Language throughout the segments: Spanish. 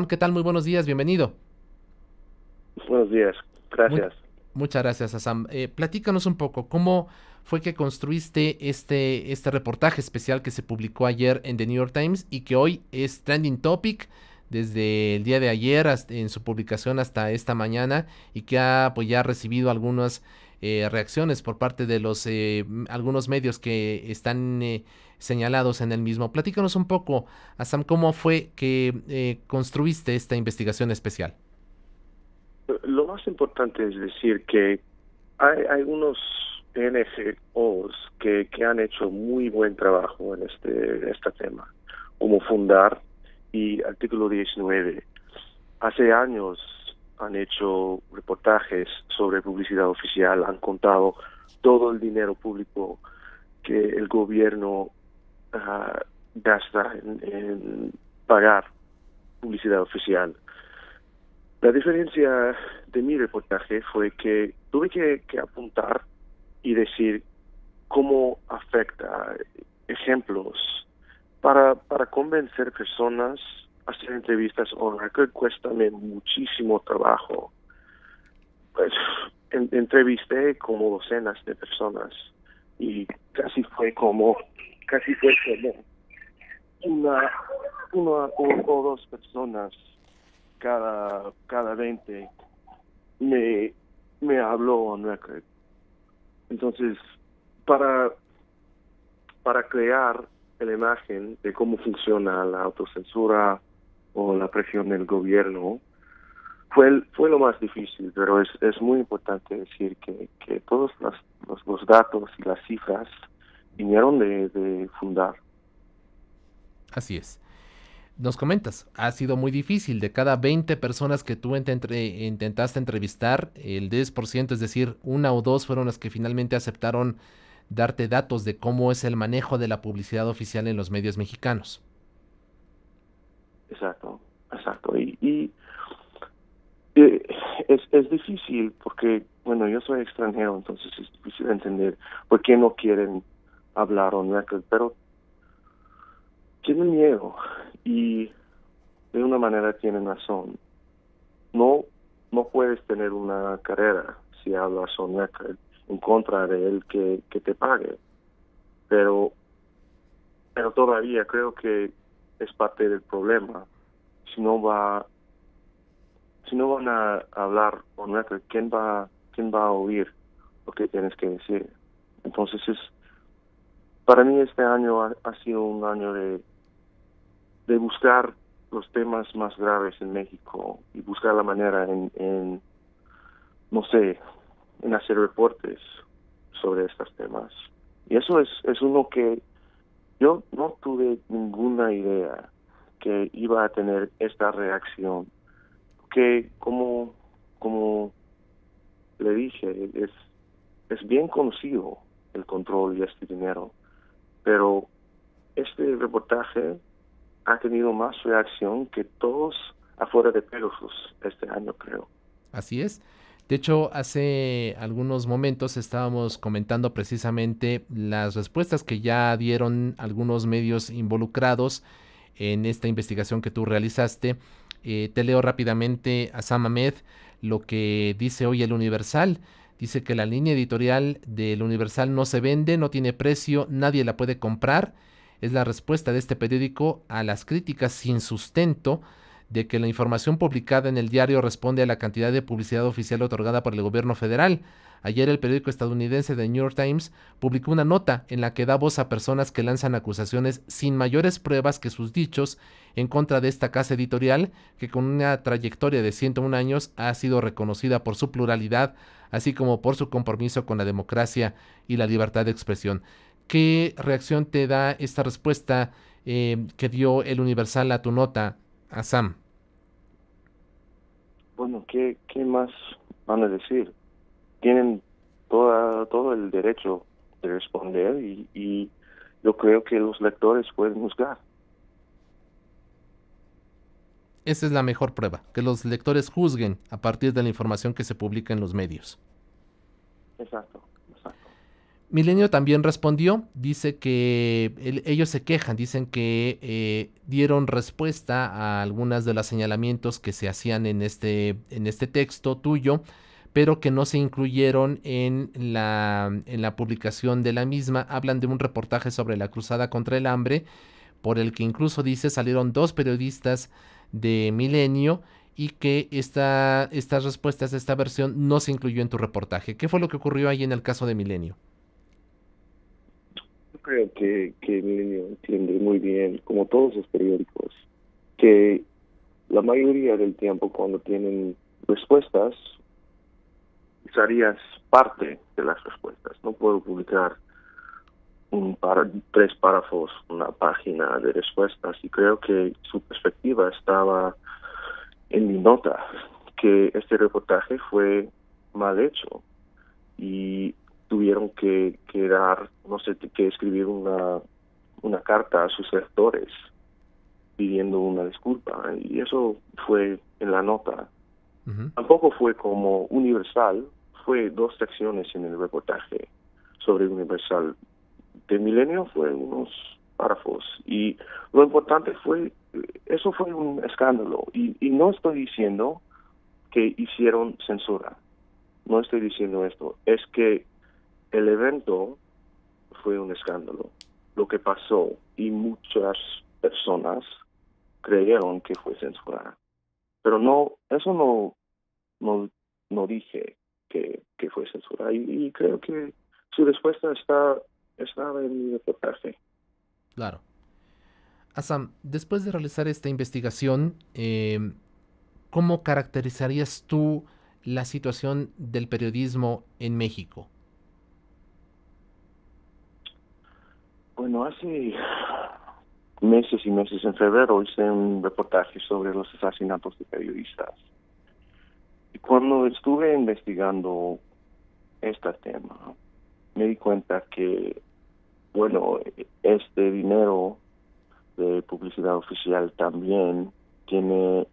¿Qué tal? Muy buenos días, bienvenido. Buenos días, Mu- gracias. Muchas gracias, Assam. Platícanos un poco, ¿cómo fue que construiste este reportaje especial que se publicó ayer en The New York Times y que hoy es trending topic desde el día de ayer en su publicación hasta esta mañana y que ha pues, ya recibido algunas reacciones por parte de algunos medios que están señalados en el mismo? Platícanos un poco, Assam, ¿cómo fue que construiste esta investigación especial? Lo más importante es decir que hay unos NGOs que han hecho muy buen trabajo en este tema, como Fundar y Artículo 19. Hace años han hecho reportajes sobre publicidad oficial, han contado todo el dinero público que el gobierno gasta en pagar publicidad oficial. La diferencia de mi reportaje fue que tuve que apuntar y decir cómo afecta ejemplos para convencer personas. Hacer entrevistas on record cuéstame muchísimo trabajo. Pues entrevisté como docenas de personas y casi fue como una, una o dos personas cada 20 me, me habló on record. Entonces, para, para crear la imagen de cómo funciona la autocensura o la presión del gobierno, fue lo más difícil, pero es muy importante decir que todos los datos y las cifras vinieron de Fundar. Así es. Nos comentas, ha sido muy difícil. De cada 20 personas que tú intentaste entrevistar, el 10%, es decir, una o dos, fueron las que finalmente aceptaron darte datos de cómo es el manejo de la publicidad oficial en los medios mexicanos. Exacto, exacto. Eh, es difícil porque, bueno, yo soy extranjero, entonces es difícil entender por qué no quieren hablar on record, pero tienen miedo y de una manera tienen razón. No, no puedes tener una carrera si hablas on record en contra de él que te pague, pero, pero todavía creo que es parte del problema. Si no va, si no van a hablar on record, quién va a oír lo que tienes que decir? Entonces para mí este año ha sido un año de buscar los temas más graves en México y buscar la manera no sé, en hacer reportes sobre estos temas. Y eso es uno que yo no tuve ninguna idea que iba a tener esta reacción, que como le dije, es bien conocido el control y este dinero, pero este reportaje ha tenido más reacción que todos afuera de Pegasus este año, creo. Así es. De hecho, hace algunos momentos estábamos comentando precisamente las respuestas que ya dieron algunos medios involucrados en esta investigación que tú realizaste. Te leo rápidamente a Sam Ahmed lo que dice hoy el Universal. Dice que la línea editorial del Universal no se vende, no tiene precio, nadie la puede comprar. Es la respuesta de este periódico a las críticas sin sustento de que la información publicada en el diario responde a la cantidad de publicidad oficial otorgada por el gobierno federal. Ayer el periódico estadounidense The New York Times publicó una nota en la que da voz a personas que lanzan acusaciones sin mayores pruebas que sus dichos en contra de esta casa editorial que con una trayectoria de 101 años ha sido reconocida por su pluralidad, así como por su compromiso con la democracia y la libertad de expresión. ¿Qué reacción te da esta respuesta que dio el Universal a tu nota, a Sam? Bueno, ¿qué más van a decir? Tienen todo el derecho de responder y yo creo que los lectores pueden juzgar. Esa es la mejor prueba, que los lectores juzguen a partir de la información que se publica en los medios. Exacto, exacto. Milenio también respondió, dice que ellos se quejan, dicen que dieron respuesta a algunas de los señalamientos que se hacían en este texto tuyo, pero que no se incluyeron en la publicación de la misma. Hablan de un reportaje sobre la cruzada contra el hambre, por el que incluso dice salieron dos periodistas de Milenio y que estas respuestas, esta versión no se incluyó en tu reportaje. ¿Qué fue lo que ocurrió ahí en el caso de Milenio? Yo creo que Milenio entiende muy bien, como todos los periódicos, que la mayoría del tiempo cuando tienen respuestas, usarías parte de las respuestas. No puedo publicar tres párrafos, una página de respuestas, y creo que su perspectiva estaba en mi nota, que este reportaje fue mal hecho y tuvieron que dar, no sé, que escribir una carta a sus lectores pidiendo una disculpa, y eso fue en la nota. Ujú. Tampoco fue como Universal, fue dos secciones en el reportaje sobre Universal. De Milenio fue unos párrafos, y lo importante fue, eso fue un escándalo, y no estoy diciendo que hicieron censura, no estoy diciendo esto, es que el evento fue un escándalo, lo que pasó, y muchas personas creyeron que fue censura, pero no, eso no, no dije que fue censura, y creo que su respuesta estaba en mi reportaje. Claro. Asam, después de realizar esta investigación, ¿cómo caracterizarías tú la situación del periodismo en México? Bueno, hace meses y meses, en febrero, hice un reportaje sobre los asesinatos de periodistas. Y cuando estuve investigando este tema, me di cuenta que, bueno, este dinero de publicidad oficial también tiene,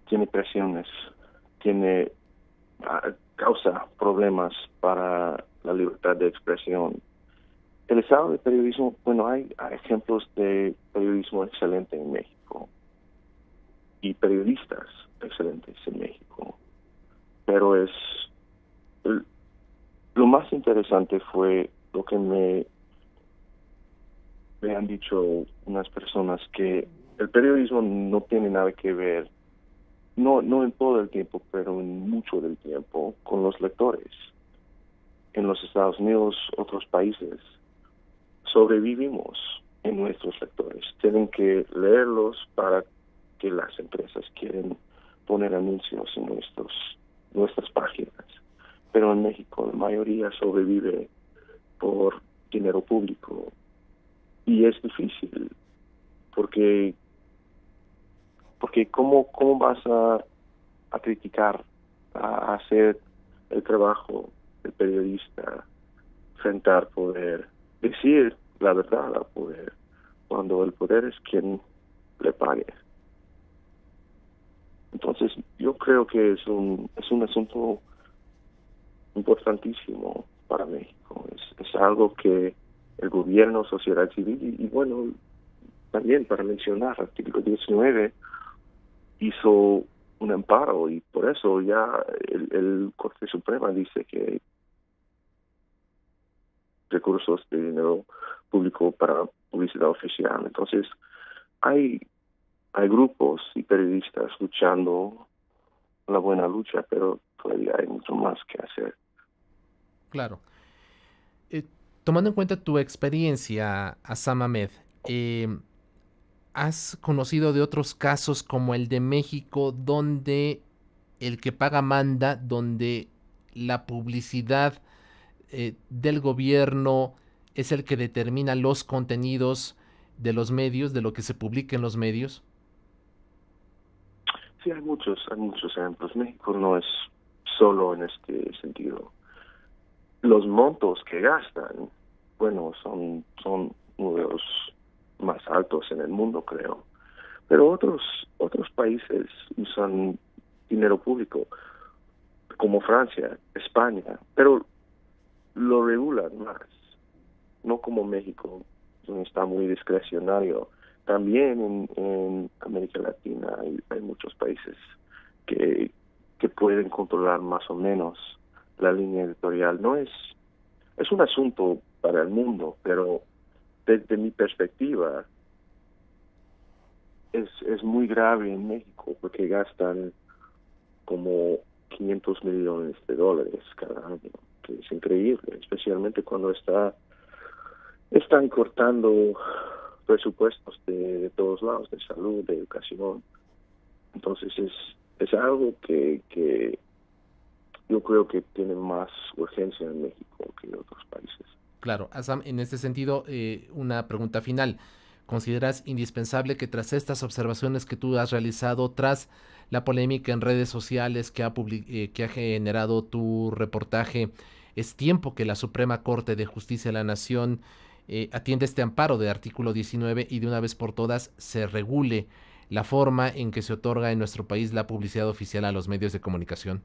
tiene presiones, tiene, causa problemas para la libertad de expresión. El estado de periodismo, bueno, hay ejemplos de periodismo excelente en México y periodistas excelentes en México, pero el- lo más interesante fue lo que me han dicho unas personas, que el periodismo no tiene nada que ver, no en todo el tiempo, pero en mucho del tiempo, con los lectores. En los Estados Unidos, otros países, sobrevivimos en nuestros lectores. Tienen que leerlos para que las empresas quieren poner anuncios en nuestras páginas. Pero en México la mayoría sobrevive por dinero público, y es difícil porque cómo vas a criticar, a hacer el trabajo del periodista frente al poder, decir la verdad al poder, cuando el poder es quien le pague. Entonces, yo creo que es un asunto importantísimo para México. Es algo que el gobierno, sociedad civil y bueno, también para mencionar, artículo 19 hizo un amparo, y por eso ya el Corte Suprema dice que recursos de dinero público para publicidad oficial. Entonces, hay, hay grupos y periodistas luchando la buena lucha, pero todavía hay mucho más que hacer. Claro. Eh, Tomando en cuenta tu experiencia, Asam Ahmed, eh, ¿has conocido de otros casos como el de México donde el que paga manda, donde la publicidad del gobierno es el que determina los contenidos de los medios, de lo que se publica en los medios? Sí, hay muchos ejemplos. México no es solo en este sentido. Los montos que gastan, bueno, son uno de los más altos en el mundo, creo. Pero otros países usan dinero público, como Francia, España. Pero lo regulan más, no como México, donde está muy discrecionario. También en América Latina hay muchos países que, que pueden controlar más o menos la línea editorial. Es un asunto para el mundo, pero desde mi perspectiva es muy grave en México porque gastan como 500 millones de dólares cada año, que es increíble, especialmente cuando están cortando presupuestos de todos lados, de salud, de educación. Entonces es algo que yo creo que tiene más urgencia en México que en otros países. Claro, Asam, en este sentido, una pregunta final. ¿Consideras indispensable que tras estas observaciones que tú has realizado, tras la polémica en redes sociales que ha generado tu reportaje, es tiempo que la Suprema Corte de Justicia de la Nación atienda este amparo de artículo 19 y de una vez por todas se regule la forma en que se otorga en nuestro país la publicidad oficial a los medios de comunicación?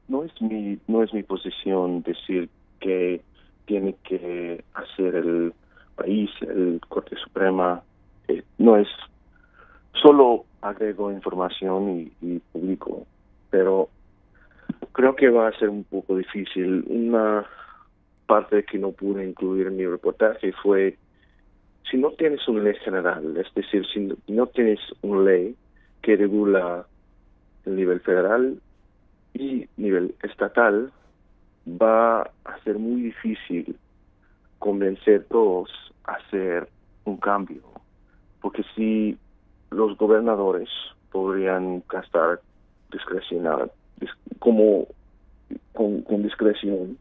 No es mi posición decir que tiene que hacer el país, el Corte Suprema. No es, solo agrego información y publico, pero creo que va a ser un poco difícil. Una parte que no pude incluir en mi reportaje fue, si no tienes una ley general, es decir, si no tienes una ley que regula el nivel federal y nivel estatal, va a ser muy difícil convencer a todos a hacer un cambio, porque si los gobernadores podrían gastar discrecional, como con discreción,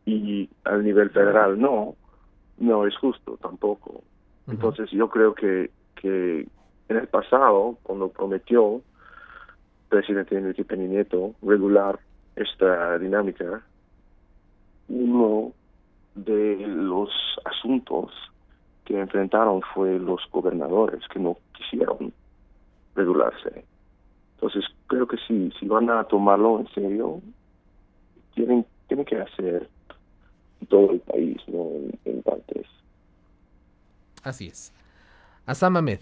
y al nivel federal no es justo tampoco. Ujú. Entonces yo creo que en el pasado, cuando prometió presidente Enrique Peña Nieto regular esta dinámica, uno de los asuntos que enfrentaron fue los gobernadores que no quisieron regularse. Entonces creo que sí, si van a tomarlo en serio, tienen que hacer todo el país, no en partes. Así es. Asam Ahmed,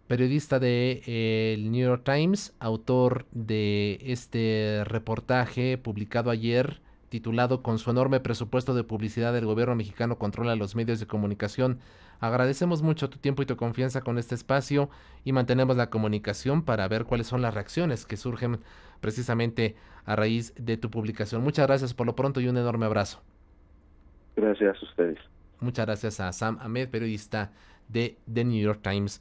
periodista de el New York Times, autor de este reportaje publicado ayer titulado Con su enorme presupuesto de publicidad el gobierno mexicano controla los medios de comunicación. Agradecemos mucho tu tiempo y tu confianza con este espacio y mantenemos la comunicación para ver cuáles son las reacciones que surgen precisamente a raíz de tu publicación. Muchas gracias por lo pronto y un enorme abrazo. Gracias a ustedes. Muchas gracias a Sam Ahmed, periodista de The New York Times,